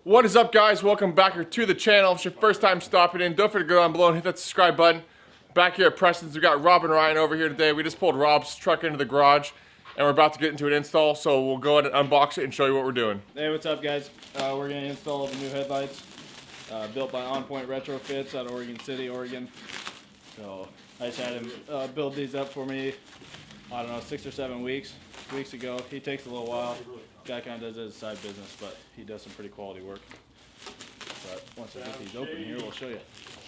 What is up, guys? Welcome back to the channel. If it's your first time stopping in, don't forget to go down below and hit that subscribe button. Back here at Preston's, we got Rob and Ryan over here today. We just pulled Rob's truck into the garage and we're about to get into an install, so we'll go ahead and unbox it and show you what we're doing. Hey, what's up, guys? We're going to install the new headlights built by On Point Retrofits out of Oregon City, Oregon. So I just had him build these up for me, I don't know, 6 or 7 weeks ago. He takes a little while. Guy kind of does it as a side business, but he does some pretty quality work. But once I get these open here, we'll show you.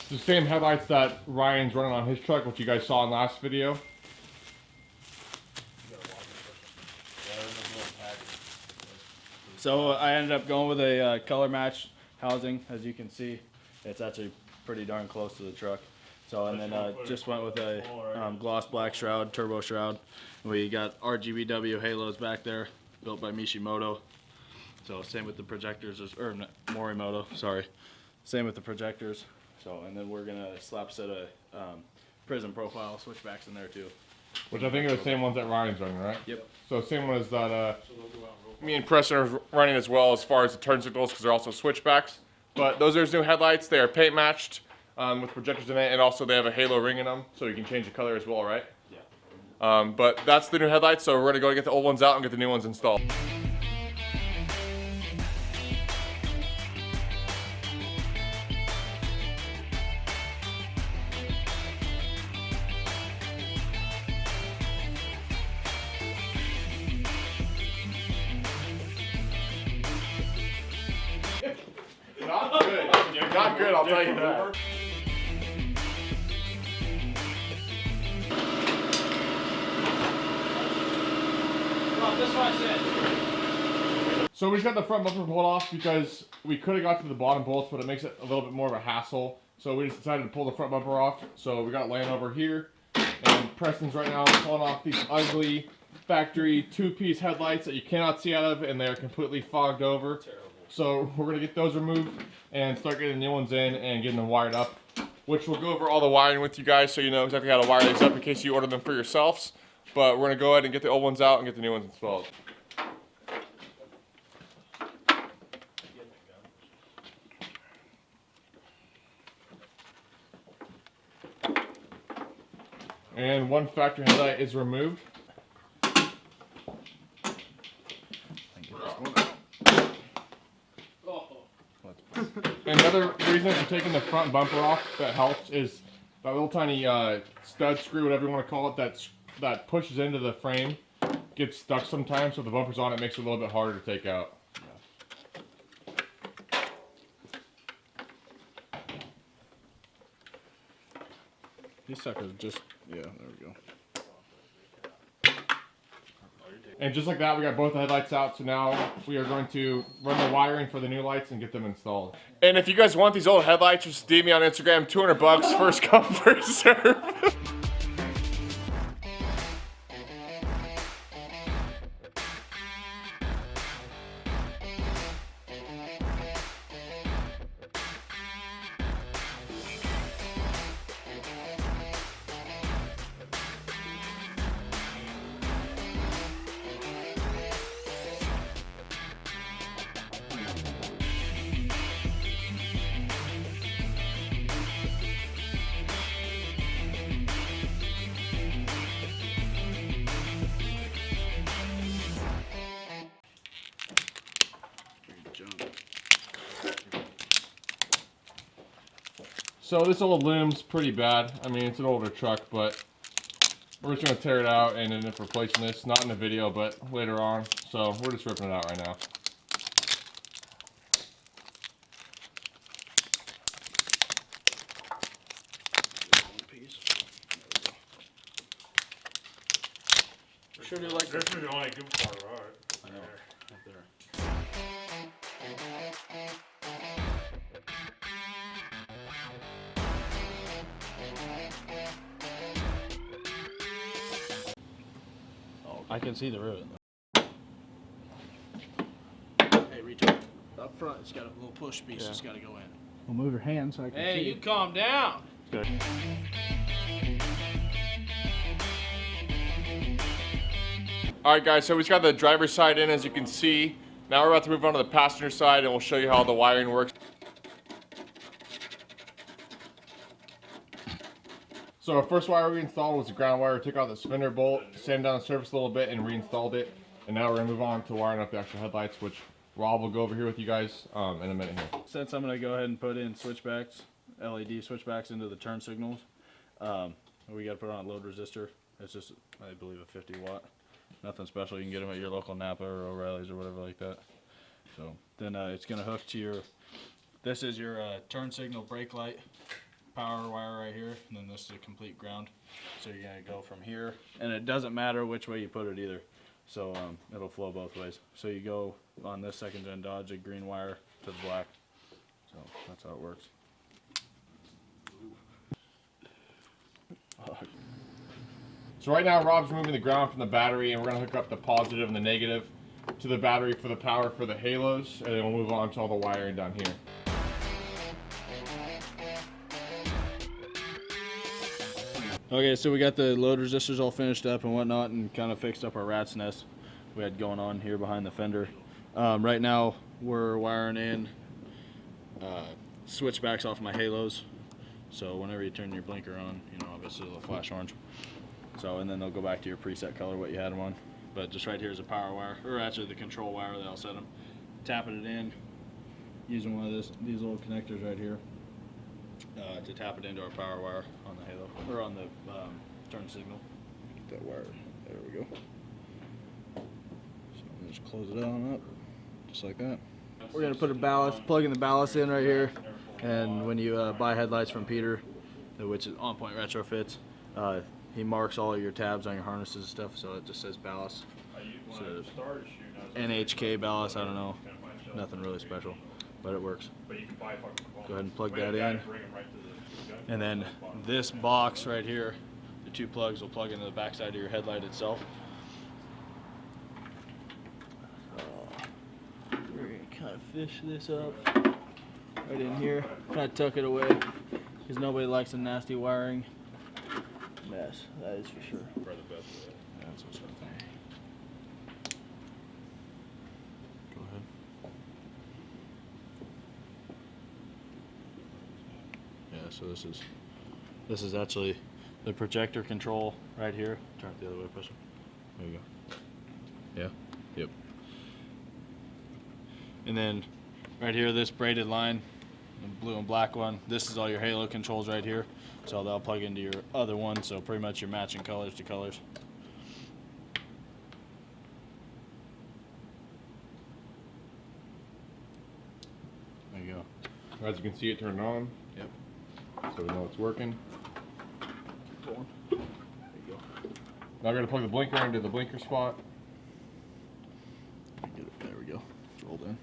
It's the same headlights that Ryan's running on his truck, which you guys saw in last video. So I ended up going with a color match housing. As you can see, it's actually pretty darn close to the truck. So, and then just went with a gloss black shroud, turbo shroud. We got RGBW halos back there, built by Mishimoto. So same with the projectors, or Morimoto, sorry. Same with the projectors. So, and then we're gonna slap a set of prism profile switchbacks in there too. Which I think are the same ones that Ryan's running, right? Yep. So same one as that me and Preston are running as well, as far as the turn signals, because they're also switchbacks. But those are his new headlights. They are paint matched with projectors in it, and also they have a halo ring in them, so you can change the color as well, right? Yeah. But that's the new headlights, so we're gonna go get the old ones out and get the new ones installed. Not good. Not good, I'll tell you that. So we just got the front bumper pulled off because we could have got to the bottom bolts, but it makes it a little bit more of a hassle. So we just decided to pull the front bumper off. So we got it laying over here. And Preston's right now pulling off these ugly factory two-piece headlights that you cannot see out of, and they're completely fogged over. Terrible. So we're gonna get those removed and start getting new ones in and getting them wired up, which we'll go over all the wiring with you guys so you know exactly how to wire these up in case you order them for yourselves. But we're gonna go ahead and get the old ones out and get the new ones installed. And one factory headlight is removed. Another reason for taking the front bumper off that helps is that little tiny stud screw, whatever you want to call it, that pushes into the frame gets stuck sometimes, so the bumper's on, it makes it a little bit harder to take out. These suckers just, yeah, there we go. And just like that, we got both the headlights out, so now we are going to run the wiring for the new lights and get them installed. And if you guys want these old headlights, just DM me on Instagram, 200 bucks, first come, first serve. So this old loom's pretty bad. I mean, it's an older truck, but we're just gonna tear it out and end up replacing this. Not in the video, but later on. So we're just ripping it out right now. Should be like this is the only good part, all right. I know, right there. I can see the rivet. Hey, reach up. Up front, it's got a little push piece that's got to go in. Well, move your hand so I can see. Hey, you calm down. Good. Alright guys, so we just got the driver's side in, as you can see. Now we're about to move on to the passenger side and we'll show you how the wiring works. So our first wire we installed was the ground wire. Took out the spinner bolt, sanded down the surface a little bit and reinstalled it. And now we're gonna move on to wiring up the actual headlights, which Rob will go over here with you guys in a minute here. Since I'm gonna go ahead and put in switchbacks, LED switchbacks into the turn signals, we gotta put on a load resistor. It's just, I believe, a 50 watt. Nothing special. You can get them at your local Napa or O'Reilly's or whatever like that. So then it's gonna hook to your, this is your turn signal brake light power wire right here, and then this is a complete ground. So you're gonna go from here, and it doesn't matter which way you put it either. So it'll flow both ways. So you go on this second gen Dodge, a green wire to the black. So that's how it works. So right now Rob's removing the ground from the battery, and we're gonna hook up the positive and the negative to the battery for the power for the halos, and then we'll move on to all the wiring down here. Okay, so we got the load resistors all finished up and whatnot, and kind of fixed up our rat's nest we had going on here behind the fender. Right now we're wiring in switchbacks off my halos. So whenever you turn your blinker on, you know, obviously it'll flash orange. So, and then they'll go back to your preset color what you had them on. But just right here is a power wire, or actually the control wire that I'll set them. Tapping it in, using one of these little connectors right here to tap it into our power wire on the halo, or on the turn signal. Get that wire, there we go. So I'm just close it on up, just like that. We're gonna put a ballast, plugging the ballast in right here. And when you buy headlights from Peter, which is On Point Retrofits, he marks all of your tabs on your harnesses and stuff, so it just says ballast. So NHK ballast, I don't know, nothing really special, but it works. Go ahead and plug that in. And then this box right here, the two plugs will plug into the backside of your headlight itself. We're gonna kind of fish this up right in here, kind of tuck it away, because nobody likes a nasty wiring mess, that is for sure. For the best way. That's what's up there. Go ahead. Yeah, so this is actually the projector control right here. Turn it the other way, push it. There you go. Yeah? Yep. And then right here, this braided line, the blue and black one, this is all your halo controls right here. So they'll plug into your other one, so pretty much you're matching colors to colors. There you go. As you can see, it turned on. Yep. So we know it's working. Keep going. There you go. Now we're going to plug the blinker into the blinker spot. Get it. There we go. It's rolled in.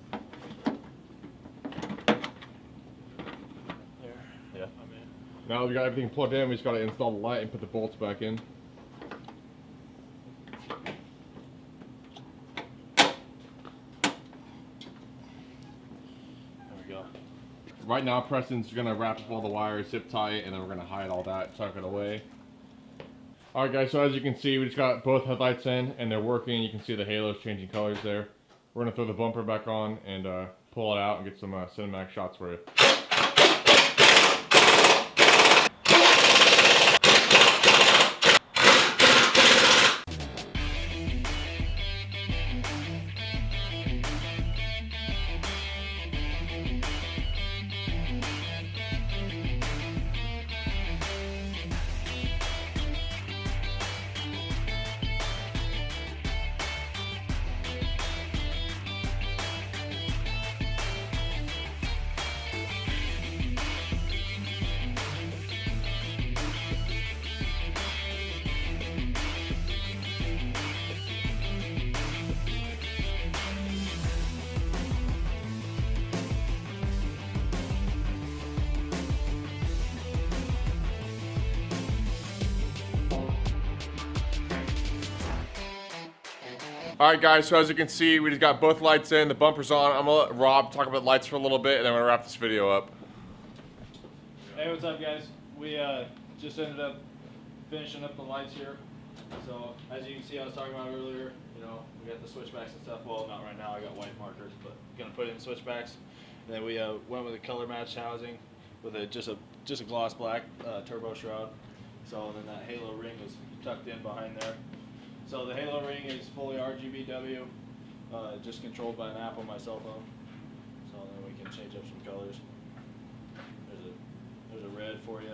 There. Yeah. I'm in. Now that we got everything plugged in, we just got to install the light and put the bolts back in. Right now, Preston's gonna wrap up all the wires, zip tie it, and then we're gonna hide all that, tuck it away. Alright guys, so as you can see, we just got both headlights in, and they're working. You can see the halos changing colors there. We're gonna throw the bumper back on and pull it out and get some cinematic shots for you. Alright guys, so as you can see, we just got both lights in, the bumper's on. I'm gonna let Rob talk about lights for a little bit, and then we're gonna wrap this video up. Hey, what's up guys? We just ended up finishing up the lights here. So as you can see, I was talking about earlier, you know, we got the switchbacks and stuff. Well, not right now, I got white markers, but gonna put in switchbacks. And then we went with a color matched housing with just a gloss black turbo shroud. So then that halo ring is tucked in behind there. So the halo ring is fully RGBW, just controlled by an app on my cell phone. So then we can change up some colors. There's a red for you.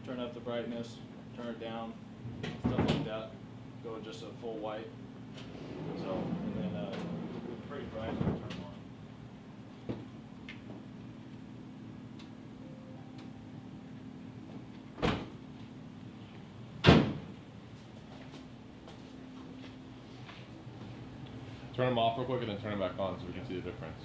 Turn up the brightness, turn it down, stuff like that. Go with just a full white. So, and then pretty bright, turn them on. Turn them off real quick and then turn them back on so we can see the difference.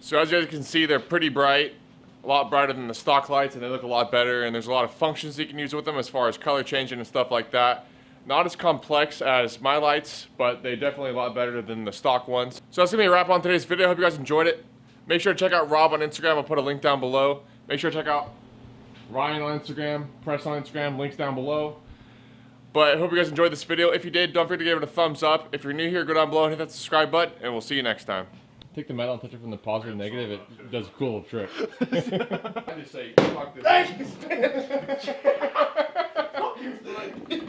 So as you guys can see, they're pretty bright, a lot brighter than the stock lights, and they look a lot better, and there's a lot of functions you can use with them as far as color changing and stuff like that. Not as complex as my lights, but they're definitely a lot better than the stock ones. So that's gonna be a wrap on today's video. I hope you guys enjoyed it. Make sure to check out Rob on Instagram. I'll put a link down below. Make sure to check out Ryan on Instagram, Press on Instagram, links down below. But I hope you guys enjoyed this video. If you did, don't forget to give it a thumbs up. If you're new here, go down below and hit that subscribe button, and we'll see you next time. Take the metal and touch it from the positive to negative, it does a cool trick. I just say, fuck this.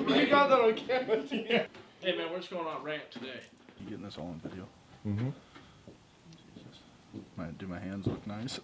You got that on camera. Hey man, we're just going on a rant today. You getting this all on video? Mm-hmm. Do my hands look nice?